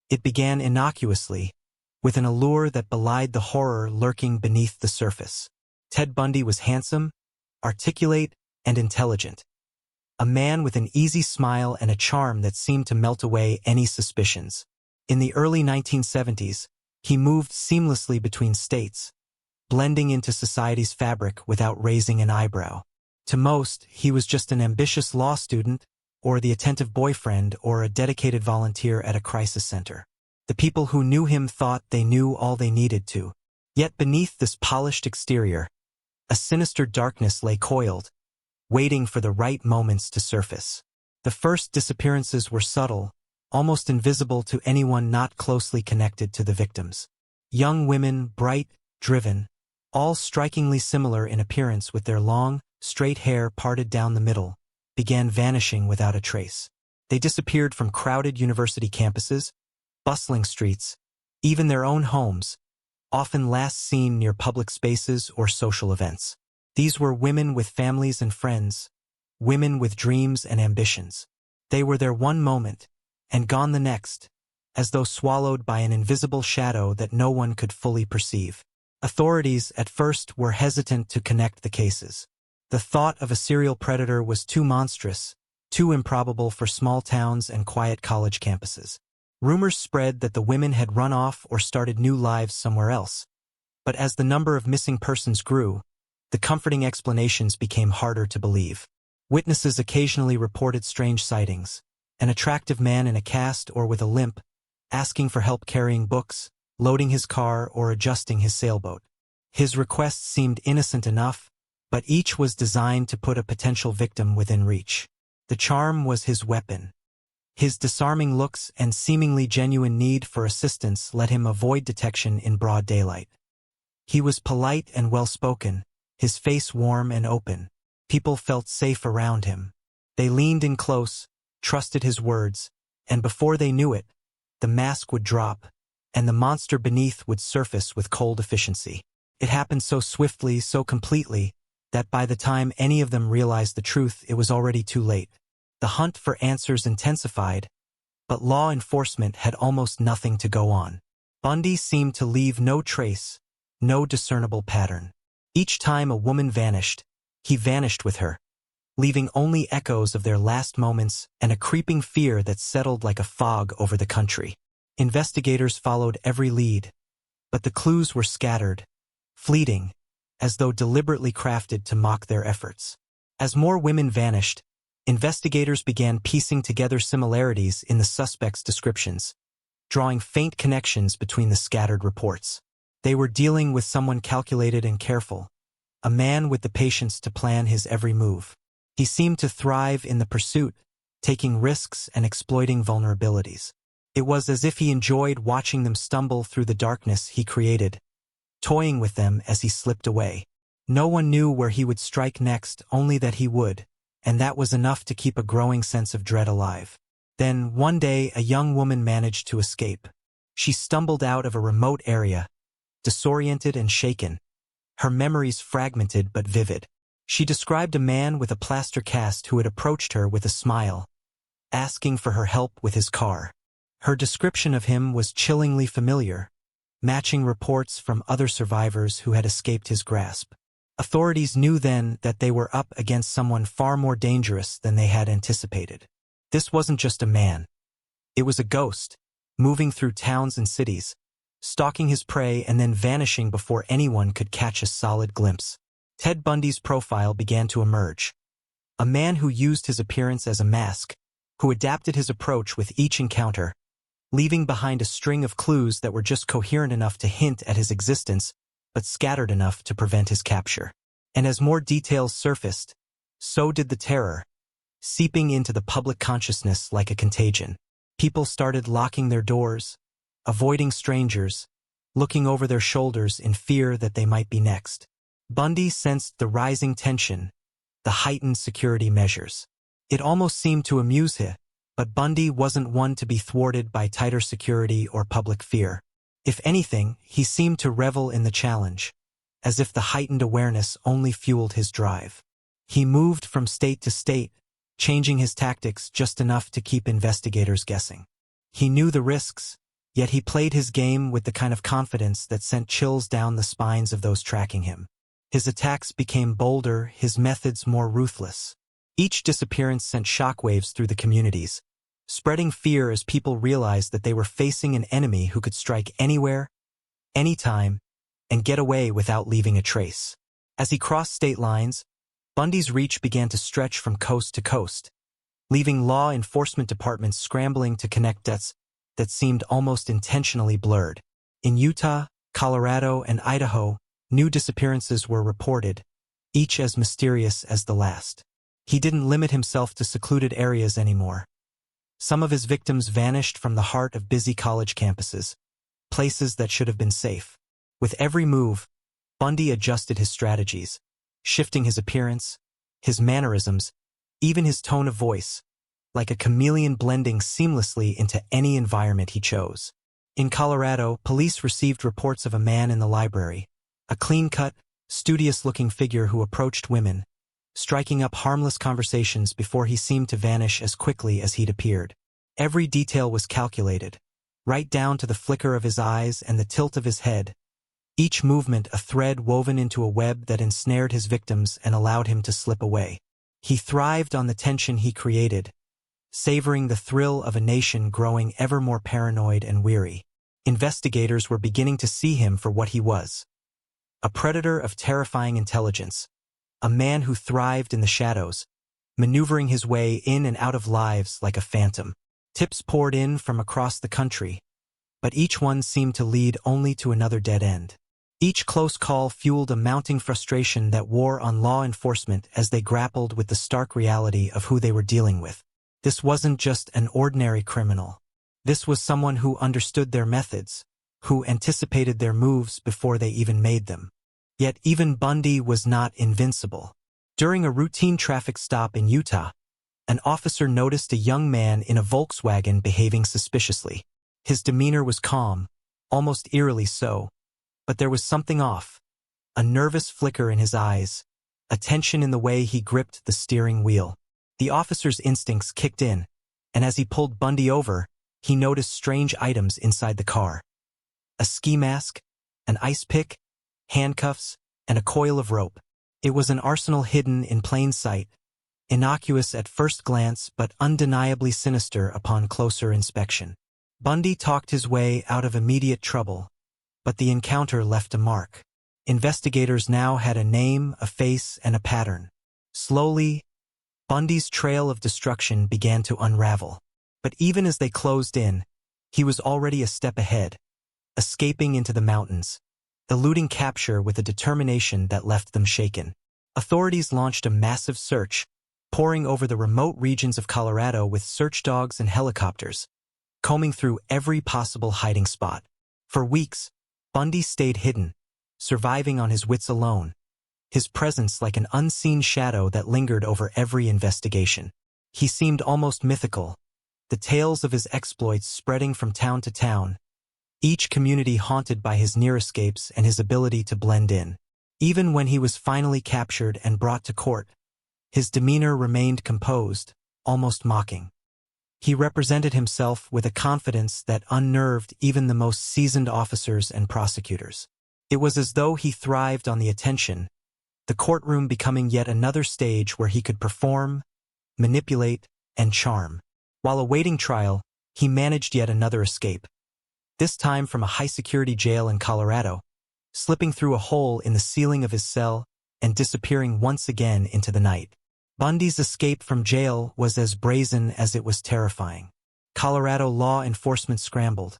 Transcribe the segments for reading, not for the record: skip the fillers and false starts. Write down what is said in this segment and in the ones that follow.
It began innocuously, with an allure that belied the horror lurking beneath the surface. Ted Bundy was handsome, articulate, and intelligent. A man with an easy smile and a charm that seemed to melt away any suspicions. In the early 1970s, he moved seamlessly between states, blending into society's fabric without raising an eyebrow. To most, he was just an ambitious law student, or the attentive boyfriend, or a dedicated volunteer at a crisis center. The people who knew him thought they knew all they needed to. Yet beneath this polished exterior, a sinister darkness lay coiled, waiting for the right moments to surface. The first disappearances were subtle, almost invisible to anyone not closely connected to the victims. Young women, bright, driven, all strikingly similar in appearance with their long, straight hair parted down the middle, began vanishing without a trace. They disappeared from crowded university campuses, bustling streets, even their own homes, often last seen near public spaces or social events. These were women with families and friends, women with dreams and ambitions. They were there one moment, and gone the next, as though swallowed by an invisible shadow that no one could fully perceive. Authorities at first were hesitant to connect the cases. The thought of a serial predator was too monstrous, too improbable for small towns and quiet college campuses. Rumors spread that the women had run off or started new lives somewhere else. But as the number of missing persons grew, the comforting explanations became harder to believe. Witnesses occasionally reported strange sightings: an attractive man in a cast or with a limp, asking for help carrying books, loading his car, or adjusting his sailboat. His requests seemed innocent enough, but each was designed to put a potential victim within reach. The charm was his weapon. His disarming looks and seemingly genuine need for assistance let him avoid detection in broad daylight. He was polite and well-spoken, his face warm and open. People felt safe around him. They leaned in close, trusted his words, and before they knew it, the mask would drop, and the monster beneath would surface with cold efficiency. It happened so swiftly, so completely, that by the time any of them realized the truth, it was already too late. The hunt for answers intensified, but law enforcement had almost nothing to go on. Bundy seemed to leave no trace, no discernible pattern. Each time a woman vanished, he vanished with her, leaving only echoes of their last moments and a creeping fear that settled like a fog over the country. Investigators followed every lead, but the clues were scattered, fleeting, as though deliberately crafted to mock their efforts. As more women vanished, investigators began piecing together similarities in the suspects' descriptions, drawing faint connections between the scattered reports. They were dealing with someone calculated and careful, a man with the patience to plan his every move. He seemed to thrive in the pursuit, taking risks and exploiting vulnerabilities. It was as if he enjoyed watching them stumble through the darkness he created, toying with them as he slipped away. No one knew where he would strike next, only that he would, and that was enough to keep a growing sense of dread alive. Then, one day, a young woman managed to escape. She stumbled out of a remote area, disoriented and shaken, her memories fragmented but vivid. She described a man with a plaster cast who had approached her with a smile, asking for her help with his car. Her description of him was chillingly familiar, matching reports from other survivors who had escaped his grasp. Authorities knew then that they were up against someone far more dangerous than they had anticipated. This wasn't just a man. It was a ghost, moving through towns and cities, stalking his prey and then vanishing before anyone could catch a solid glimpse. Ted Bundy's profile began to emerge. A man who used his appearance as a mask, who adapted his approach with each encounter, leaving behind a string of clues that were just coherent enough to hint at his existence, but scattered enough to prevent his capture. And as more details surfaced, so did the terror, seeping into the public consciousness like a contagion. People started locking their doors, avoiding strangers, looking over their shoulders in fear that they might be next. Bundy sensed the rising tension, the heightened security measures. It almost seemed to amuse him, but Bundy wasn't one to be thwarted by tighter security or public fear. If anything, he seemed to revel in the challenge, as if the heightened awareness only fueled his drive. He moved from state to state, changing his tactics just enough to keep investigators guessing. He knew the risks, Yet he played his game with the kind of confidence that sent chills down the spines of those tracking him. His attacks became bolder, his methods more ruthless. Each disappearance sent shockwaves through the communities, spreading fear as people realized that they were facing an enemy who could strike anywhere, anytime, and get away without leaving a trace. As he crossed state lines, Bundy's reach began to stretch from coast to coast, leaving law enforcement departments scrambling to connect dots that seemed almost intentionally blurred. In Utah, Colorado, and Idaho, new disappearances were reported, each as mysterious as the last. He didn't limit himself to secluded areas anymore. Some of his victims vanished from the heart of busy college campuses, places that should have been safe. With every move, Bundy adjusted his strategies, shifting his appearance, his mannerisms, even his tone of voice, like a chameleon blending seamlessly into any environment he chose. In Colorado, police received reports of a man in the library, a clean-cut, studious-looking figure who approached women, striking up harmless conversations before he seemed to vanish as quickly as he'd appeared. Every detail was calculated, right down to the flicker of his eyes and the tilt of his head, each movement a thread woven into a web that ensnared his victims and allowed him to slip away. He thrived on the tension he created, savoring the thrill of a nation growing ever more paranoid and weary. Investigators were beginning to see him for what he was. A predator of terrifying intelligence, a man who thrived in the shadows, maneuvering his way in and out of lives like a phantom. Tips poured in from across the country, but each one seemed to lead only to another dead end. Each close call fueled a mounting frustration that wore on law enforcement as they grappled with the stark reality of who they were dealing with. This wasn't just an ordinary criminal. This was someone who understood their methods, who anticipated their moves before they even made them. Yet even Bundy was not invincible. During a routine traffic stop in Utah, an officer noticed a young man in a Volkswagen behaving suspiciously. His demeanor was calm, almost eerily so, but there was something off, a nervous flicker in his eyes, a tension in the way he gripped the steering wheel. The officer's instincts kicked in, and as he pulled Bundy over, he noticed strange items inside the car. A ski mask, an ice pick, handcuffs, and a coil of rope. It was an arsenal hidden in plain sight, innocuous at first glance but undeniably sinister upon closer inspection. Bundy talked his way out of immediate trouble, but the encounter left a mark. Investigators now had a name, a face, and a pattern. Slowly, Bundy's trail of destruction began to unravel. But even as they closed in, he was already a step ahead, escaping into the mountains, eluding capture with a determination that left them shaken. Authorities launched a massive search, pouring over the remote regions of Colorado with search dogs and helicopters, combing through every possible hiding spot. For weeks, Bundy stayed hidden, surviving on his wits alone, his presence like an unseen shadow that lingered over every investigation. He seemed almost mythical, the tales of his exploits spreading from town to town, each community haunted by his near escapes and his ability to blend in. Even when he was finally captured and brought to court, his demeanor remained composed, almost mocking. He represented himself with a confidence that unnerved even the most seasoned officers and prosecutors. It was as though he thrived on the attention, the courtroom becoming yet another stage where he could perform, manipulate, and charm. While awaiting trial, he managed yet another escape, this time from a high-security jail in Colorado, slipping through a hole in the ceiling of his cell and disappearing once again into the night. Bundy's escape from jail was as brazen as it was terrifying. Colorado law enforcement scrambled,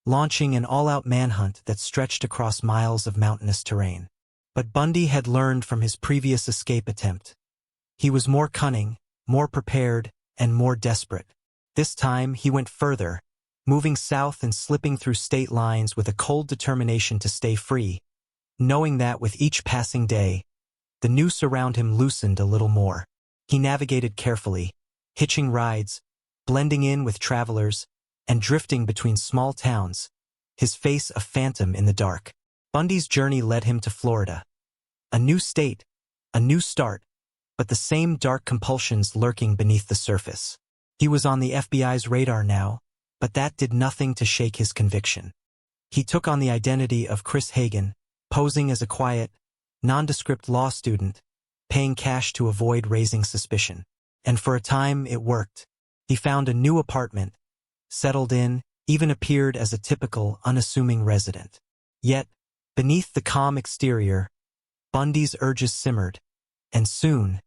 launching an all-out manhunt that stretched across miles of mountainous terrain. But Bundy had learned from his previous escape attempt. He was more cunning, more prepared, and more desperate. This time he went further, moving south and slipping through state lines with a cold determination to stay free, knowing that with each passing day, the noose around him loosened a little more. He navigated carefully, hitching rides, blending in with travelers, and drifting between small towns, his face a phantom in the dark. Bundy's journey led him to Florida. A new state, a new start, but the same dark compulsions lurking beneath the surface. He was on the FBI's radar now, But that did nothing to shake his conviction. He took on the identity of Chris Hagen, posing as a quiet, nondescript law student, paying cash to avoid raising suspicion. And for a time, it worked. He found a new apartment, settled in, even appeared as a typical, unassuming resident. Yet, beneath the calm exterior, Bundy's urges simmered, and soon,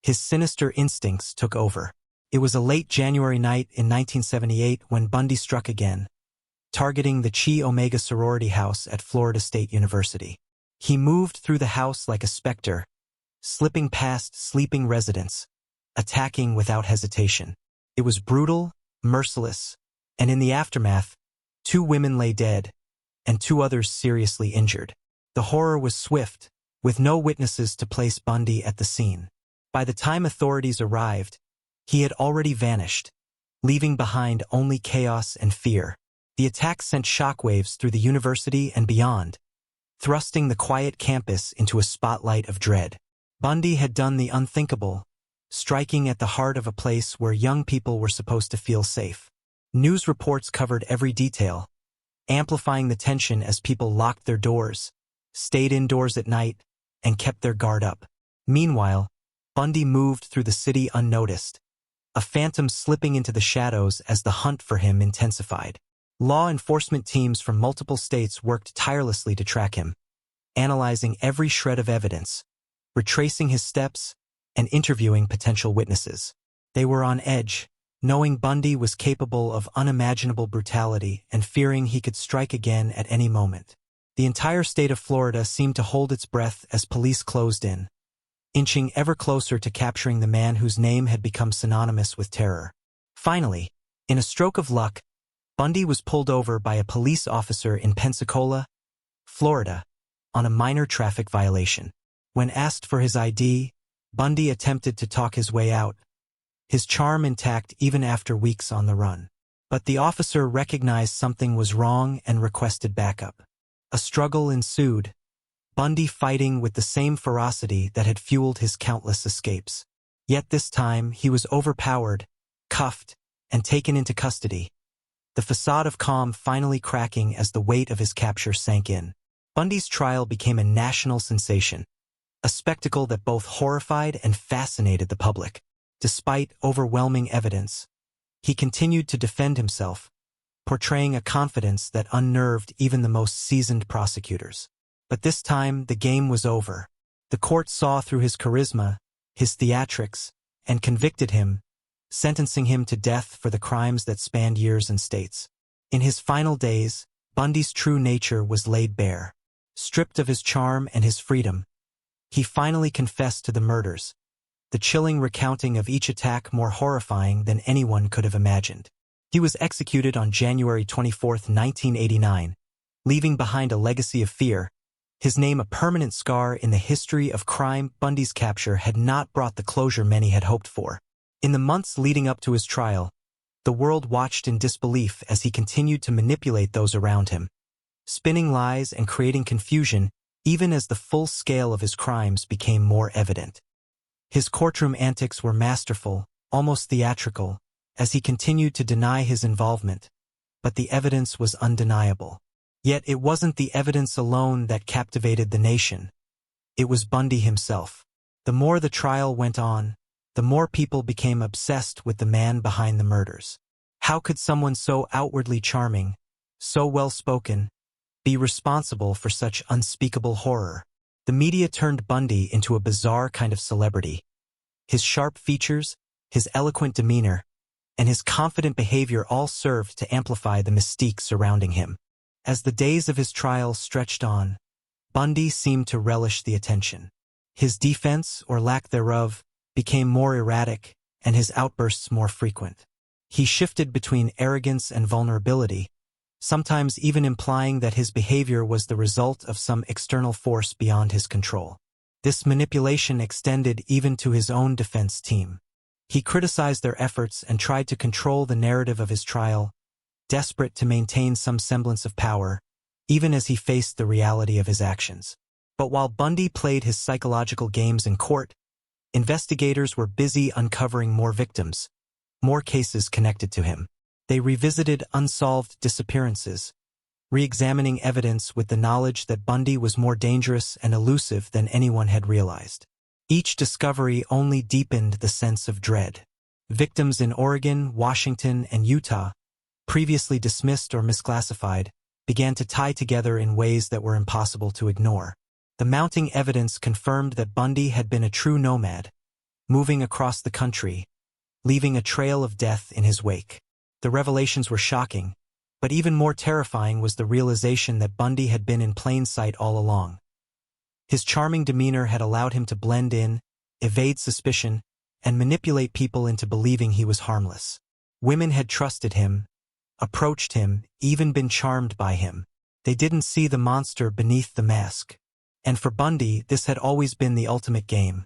his sinister instincts took over. It was a late January night in 1978 when Bundy struck again, targeting the Chi Omega sorority house at Florida State University. He moved through the house like a specter, slipping past sleeping residents, attacking without hesitation. It was brutal, merciless, and in the aftermath, 2 women lay dead, and 2 others seriously injured. The horror was swift, with no witnesses to place Bundy at the scene. By the time authorities arrived, he had already vanished, leaving behind only chaos and fear. The attack sent shockwaves through the university and beyond, thrusting the quiet campus into a spotlight of dread. Bundy had done the unthinkable, striking at the heart of a place where young people were supposed to feel safe. News reports covered every detail, amplifying the tension as people locked their doors, stayed indoors at night, and kept their guard up. Meanwhile, Bundy moved through the city unnoticed, a phantom slipping into the shadows as the hunt for him intensified. Law enforcement teams from multiple states worked tirelessly to track him, analyzing every shred of evidence, retracing his steps, and interviewing potential witnesses. They were on edge, knowing Bundy was capable of unimaginable brutality and fearing he could strike again at any moment. The entire state of Florida seemed to hold its breath as police closed in, inching ever closer to capturing the man whose name had become synonymous with terror. Finally, in a stroke of luck, Bundy was pulled over by a police officer in Pensacola, Florida, on a minor traffic violation. When asked for his ID, Bundy attempted to talk his way out, his charm intact even after weeks on the run. But the officer recognized something was wrong and requested backup. A struggle ensued, Bundy fighting with the same ferocity that had fueled his countless escapes. Yet this time, he was overpowered, cuffed, and taken into custody, the facade of calm finally cracking as the weight of his capture sank in. Bundy's trial became a national sensation, a spectacle that both horrified and fascinated the public. Despite overwhelming evidence, he continued to defend himself, portraying a confidence that unnerved even the most seasoned prosecutors. But this time, the game was over. The court saw through his charisma, his theatrics, and convicted him, sentencing him to death for the crimes that spanned years and states. In his final days, Bundy's true nature was laid bare. Stripped of his charm and his freedom, he finally confessed to the murders, the chilling recounting of each attack more horrifying than anyone could have imagined. He was executed on January 24, 1989, leaving behind a legacy of fear, his name a permanent scar in the history of crime. Bundy's capture had not brought the closure many had hoped for. In the months leading up to his trial, the world watched in disbelief as he continued to manipulate those around him, spinning lies and creating confusion even as the full scale of his crimes became more evident. His courtroom antics were masterful, almost theatrical, as he continued to deny his involvement, but the evidence was undeniable. Yet it wasn't the evidence alone that captivated the nation. It was Bundy himself. The more the trial went on, the more people became obsessed with the man behind the murders. How could someone so outwardly charming, so well-spoken, be responsible for such unspeakable horror? The media turned Bundy into a bizarre kind of celebrity. His sharp features, his eloquent demeanor, and his confident behavior all served to amplify the mystique surrounding him. As the days of his trial stretched on, Bundy seemed to relish the attention. His defense, or lack thereof, became more erratic, and his outbursts more frequent. He shifted between arrogance and vulnerability, sometimes even implying that his behavior was the result of some external force beyond his control. This manipulation extended even to his own defense team. He criticized their efforts and tried to control the narrative of his trial, desperate to maintain some semblance of power, even as he faced the reality of his actions. But while Bundy played his psychological games in court, investigators were busy uncovering more victims, more cases connected to him. They revisited unsolved disappearances, re-examining evidence with the knowledge that Bundy was more dangerous and elusive than anyone had realized. Each discovery only deepened the sense of dread. Victims in Oregon, Washington, and Utah, previously dismissed or misclassified, began to tie together in ways that were impossible to ignore. The mounting evidence confirmed that Bundy had been a true nomad, moving across the country, leaving a trail of death in his wake. The revelations were shocking, but even more terrifying was the realization that Bundy had been in plain sight all along. His charming demeanor had allowed him to blend in, evade suspicion, and manipulate people into believing he was harmless. Women had trusted him, approached him, even been charmed by him. They didn't see the monster beneath the mask. And for Bundy, this had always been the ultimate game.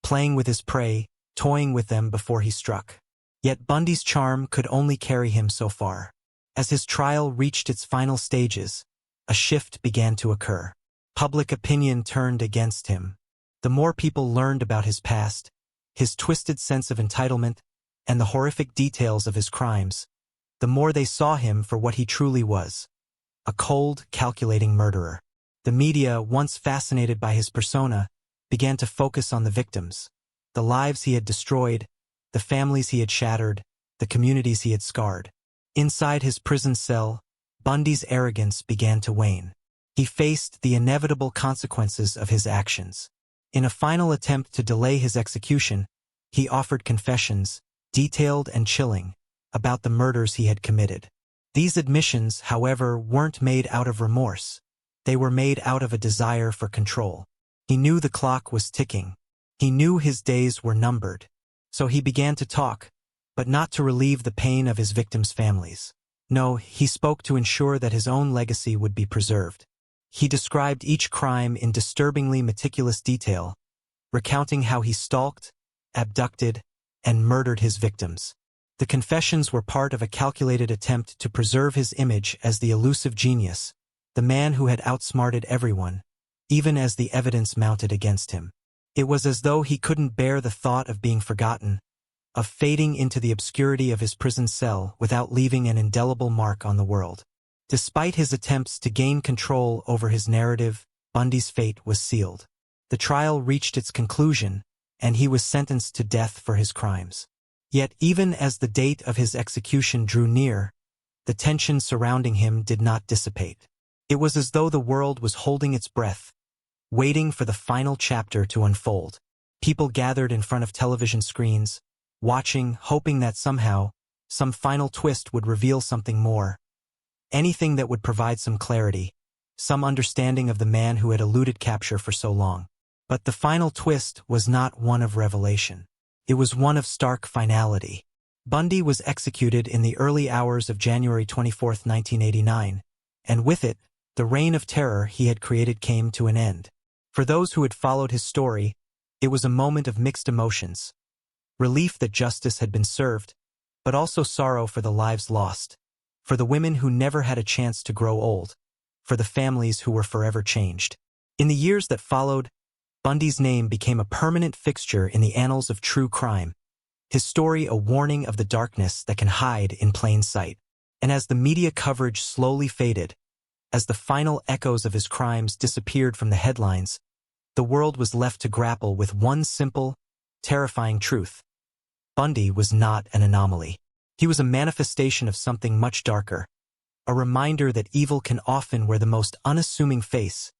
Playing with his prey, toying with them before he struck. Yet Bundy's charm could only carry him so far. As his trial reached its final stages, a shift began to occur. Public opinion turned against him. The more people learned about his past, his twisted sense of entitlement, and the horrific details of his crimes, the more they saw him for what he truly was: a cold, calculating murderer. The media, once fascinated by his persona, began to focus on the victims, the lives he had destroyed, the families he had shattered, the communities he had scarred. Inside his prison cell, Bundy's arrogance began to wane. He faced the inevitable consequences of his actions. In a final attempt to delay his execution, he offered confessions, detailed and chilling, about the murders he had committed. These admissions, however, weren't made out of remorse. They were made out of a desire for control. He knew the clock was ticking. He knew his days were numbered. So he began to talk, but not to relieve the pain of his victims' families. No, he spoke to ensure that his own legacy would be preserved. He described each crime in disturbingly meticulous detail, recounting how he stalked, abducted, and murdered his victims. The confessions were part of a calculated attempt to preserve his image as the elusive genius, the man who had outsmarted everyone, even as the evidence mounted against him. It was as though he couldn't bear the thought of being forgotten, of fading into the obscurity of his prison cell without leaving an indelible mark on the world. Despite his attempts to gain control over his narrative, Bundy's fate was sealed. The trial reached its conclusion, and he was sentenced to death for his crimes. Yet even as the date of his execution drew near, the tension surrounding him did not dissipate. It was as though the world was holding its breath, waiting for the final chapter to unfold. People gathered in front of television screens, watching, hoping that somehow, some final twist would reveal something more. Anything that would provide some clarity, some understanding of the man who had eluded capture for so long. But the final twist was not one of revelation. It was one of stark finality. Bundy was executed in the early hours of January 24, 1989, and with it, the reign of terror he had created came to an end. For those who had followed his story, it was a moment of mixed emotions. Relief that justice had been served, but also sorrow for the lives lost, for the women who never had a chance to grow old, for the families who were forever changed. In the years that followed, Bundy's name became a permanent fixture in the annals of true crime, his story a warning of the darkness that can hide in plain sight. And as the media coverage slowly faded, as the final echoes of his crimes disappeared from the headlines, the world was left to grapple with one simple, terrifying truth. Bundy was not an anomaly. He was a manifestation of something much darker, a reminder that evil can often wear the most unassuming face.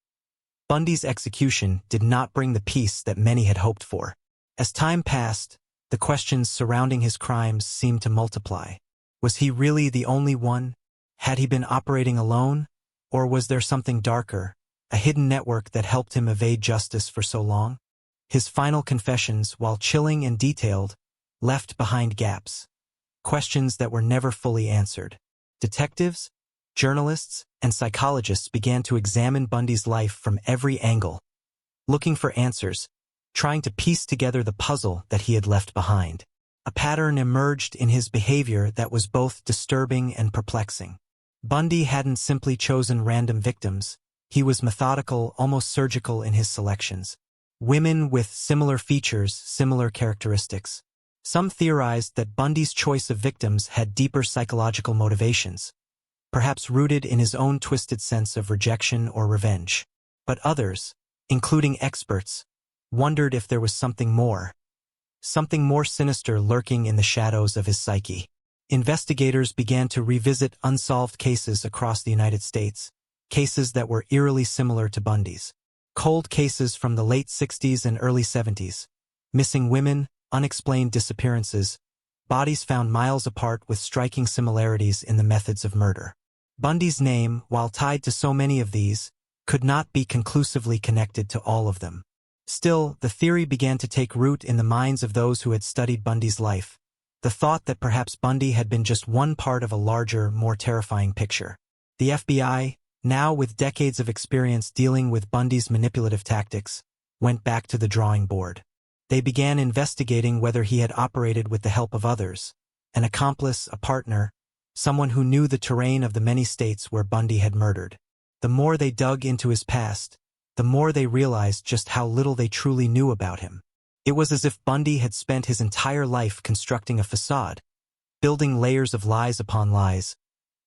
Bundy's execution did not bring the peace that many had hoped for. As time passed, the questions surrounding his crimes seemed to multiply. Was he really the only one? Had he been operating alone? Or was there something darker, a hidden network that helped him evade justice for so long? His final confessions, while chilling and detailed, left behind gaps, questions that were never fully answered. Detectives, journalists, and psychologists began to examine Bundy's life from every angle, looking for answers, trying to piece together the puzzle that he had left behind. A pattern emerged in his behavior that was both disturbing and perplexing. Bundy hadn't simply chosen random victims. He was methodical, almost surgical in his selections. Women with similar features, similar characteristics. Some theorized that Bundy's choice of victims had deeper psychological motivations, perhaps rooted in his own twisted sense of rejection or revenge. But others, including experts, wondered if there was something more sinister lurking in the shadows of his psyche. Investigators began to revisit unsolved cases across the United States, cases that were eerily similar to Bundy's. Cold cases from the late 60s and early 70s. Missing women, unexplained disappearances, bodies found miles apart with striking similarities in the methods of murder. Bundy's name, while tied to so many of these, could not be conclusively connected to all of them. Still, the theory began to take root in the minds of those who had studied Bundy's life, the thought that perhaps Bundy had been just one part of a larger, more terrifying picture. The FBI, now with decades of experience dealing with Bundy's manipulative tactics, went back to the drawing board. They began investigating whether he had operated with the help of others, an accomplice, a partner, someone who knew the terrain of the many states where Bundy had murdered. The more they dug into his past, the more they realized just how little they truly knew about him. It was as if Bundy had spent his entire life constructing a facade, building layers of lies upon lies,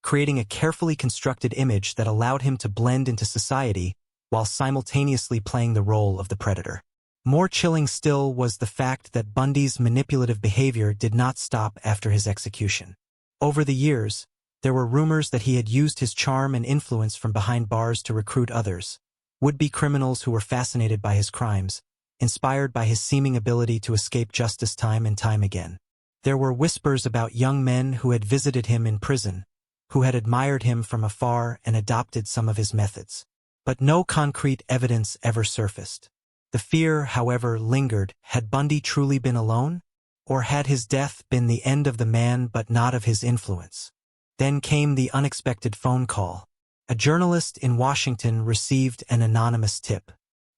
creating a carefully constructed image that allowed him to blend into society while simultaneously playing the role of the predator. More chilling still was the fact that Bundy's manipulative behavior did not stop after his execution. Over the years, there were rumors that he had used his charm and influence from behind bars to recruit others, would-be criminals who were fascinated by his crimes, inspired by his seeming ability to escape justice time and time again. There were whispers about young men who had visited him in prison, who had admired him from afar and adopted some of his methods. But no concrete evidence ever surfaced. The fear, however, lingered. Had Bundy truly been alone? Or had his death been the end of the man but not of his influence? Then came the unexpected phone call. A journalist in Washington received an anonymous tip.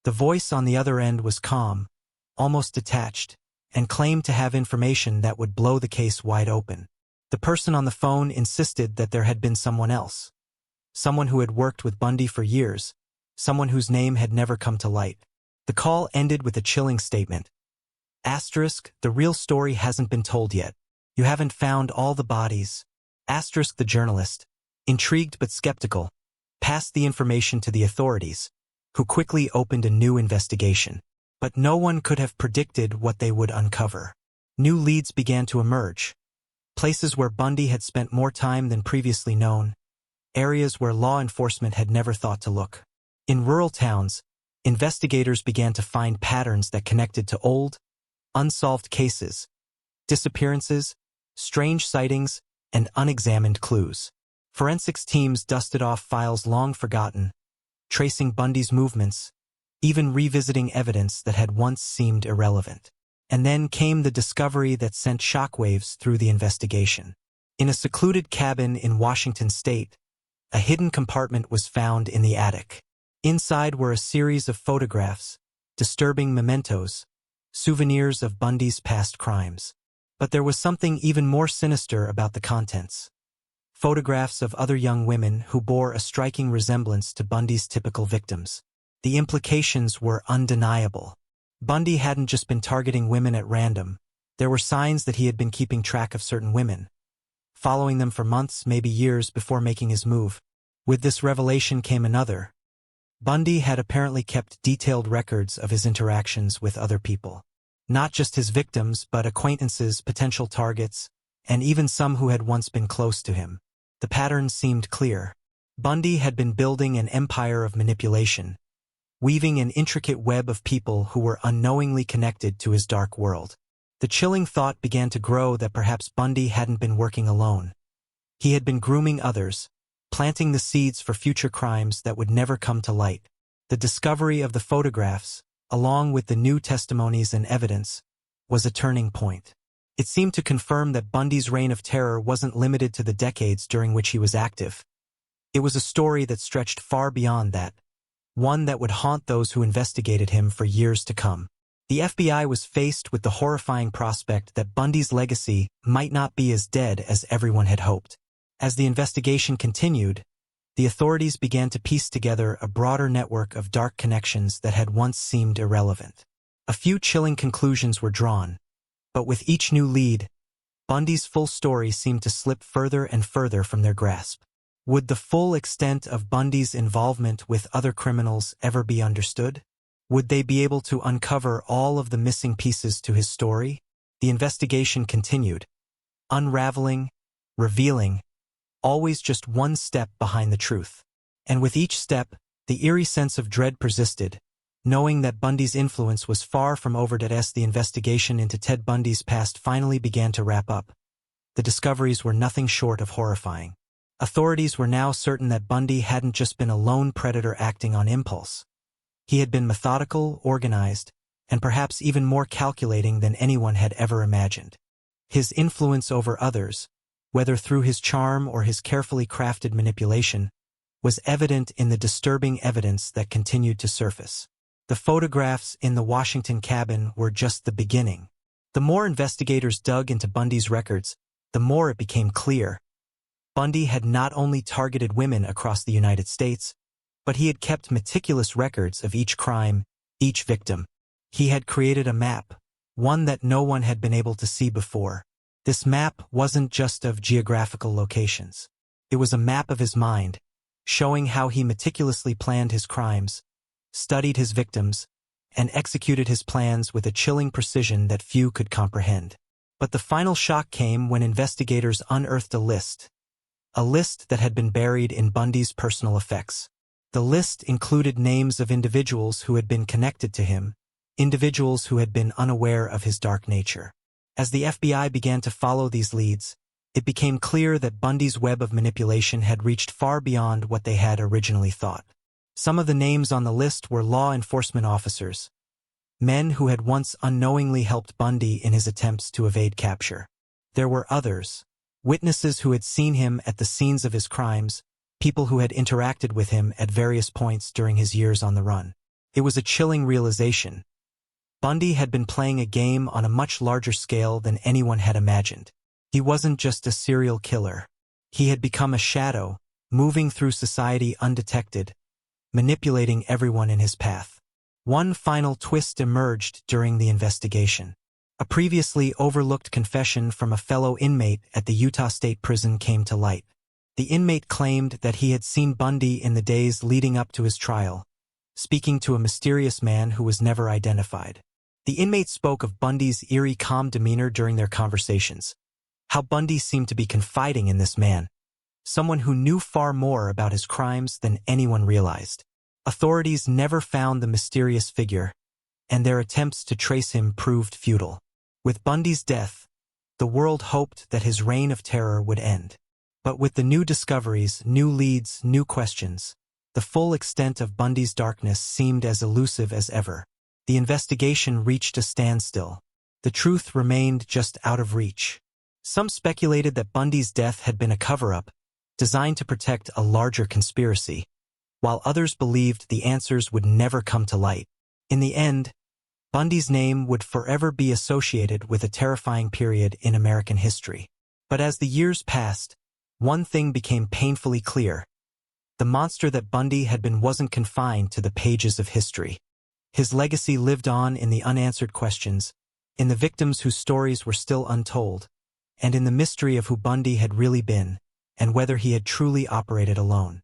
The voice on the other end was calm, almost detached, and claimed to have information that would blow the case wide open. The person on the phone insisted that there had been someone else. Someone who had worked with Bundy for years, someone whose name had never come to light. The call ended with a chilling statement. Asterisk, the real story hasn't been told yet. You haven't found all the bodies. Asterisk, the journalist, intrigued but skeptical, passed the information to the authorities, who quickly opened a new investigation. But no one could have predicted what they would uncover. New leads began to emerge. Places where Bundy had spent more time than previously known, areas where law enforcement had never thought to look. In rural towns, investigators began to find patterns that connected to old, unsolved cases, disappearances, strange sightings, and unexamined clues. Forensics teams dusted off files long forgotten, tracing Bundy's movements, even revisiting evidence that had once seemed irrelevant. And then came the discovery that sent shockwaves through the investigation. In a secluded cabin in Washington state, a hidden compartment was found in the attic. Inside were a series of photographs, disturbing mementos, souvenirs of Bundy's past crimes. But there was something even more sinister about the contents. Photographs of other young women who bore a striking resemblance to Bundy's typical victims. The implications were undeniable. Bundy hadn't just been targeting women at random. There were signs that he had been keeping track of certain women, following them for months, maybe years before making his move. With this revelation came another. Bundy had apparently kept detailed records of his interactions with other people. Not just his victims, but acquaintances, potential targets, and even some who had once been close to him. The pattern seemed clear. Bundy had been building an empire of manipulation, weaving an intricate web of people who were unknowingly connected to his dark world. The chilling thought began to grow that perhaps Bundy hadn't been working alone. He had been grooming others, planting the seeds for future crimes that would never come to light. The discovery of the photographs, along with the new testimonies and evidence, was a turning point. It seemed to confirm that Bundy's reign of terror wasn't limited to the decades during which he was active. It was a story that stretched far beyond that, one that would haunt those who investigated him for years to come. The FBI was faced with the horrifying prospect that Bundy's legacy might not be as dead as everyone had hoped. As the investigation continued, the authorities began to piece together a broader network of dark connections that had once seemed irrelevant. A few chilling conclusions were drawn, But with each new lead, Bundy's full story seemed to slip further and further from their grasp. Would the full extent of Bundy's involvement with other criminals ever be understood? Would they be able to uncover all of the missing pieces to his story? The investigation continued, unraveling, revealing, always just one step behind the truth. And with each step, the eerie sense of dread persisted, knowing that Bundy's influence was far from over. As the investigation into Ted Bundy's past finally began to wrap up, the discoveries were nothing short of horrifying. Authorities were now certain that Bundy hadn't just been a lone predator acting on impulse. He had been methodical, organized, and perhaps even more calculating than anyone had ever imagined. His influence over others, whether through his charm or his carefully crafted manipulation, was evident in the disturbing evidence that continued to surface. The photographs in the Washington cabin were just the beginning. The more investigators dug into Bundy's records, the more it became clear. Bundy had not only targeted women across the United States, but he had kept meticulous records of each crime, each victim. He had created a map, one that no one had been able to see before. This map wasn't just of geographical locations. It was a map of his mind, showing how he meticulously planned his crimes, studied his victims, and executed his plans with a chilling precision that few could comprehend. But the final shock came when investigators unearthed a list that had been buried in Bundy's personal effects. The list included names of individuals who had been connected to him, individuals who had been unaware of his dark nature. As the FBI began to follow these leads, it became clear that Bundy's web of manipulation had reached far beyond what they had originally thought. Some of the names on the list were law enforcement officers, men who had once unknowingly helped Bundy in his attempts to evade capture. There were others, witnesses who had seen him at the scenes of his crimes, people who had interacted with him at various points during his years on the run. It was a chilling realization. Bundy had been playing a game on a much larger scale than anyone had imagined. He wasn't just a serial killer. He had become a shadow, moving through society undetected, manipulating everyone in his path. One final twist emerged during the investigation. A previously overlooked confession from a fellow inmate at the Utah State Prison came to light. The inmate claimed that he had seen Bundy in the days leading up to his trial, speaking to a mysterious man who was never identified. The inmate spoke of Bundy's eerie, calm demeanor during their conversations, how Bundy seemed to be confiding in this man, someone who knew far more about his crimes than anyone realized. Authorities never found the mysterious figure, and their attempts to trace him proved futile. With Bundy's death, the world hoped that his reign of terror would end. But with the new discoveries, new leads, new questions, the full extent of Bundy's darkness seemed as elusive as ever. The investigation reached a standstill. The truth remained just out of reach. Some speculated that Bundy's death had been a cover-up, designed to protect a larger conspiracy, while others believed the answers would never come to light. In the end, Bundy's name would forever be associated with a terrifying period in American history. But as the years passed, one thing became painfully clear. The monster that Bundy had been wasn't confined to the pages of history. His legacy lived on in the unanswered questions, in the victims whose stories were still untold, and in the mystery of who Bundy had really been, and whether he had truly operated alone.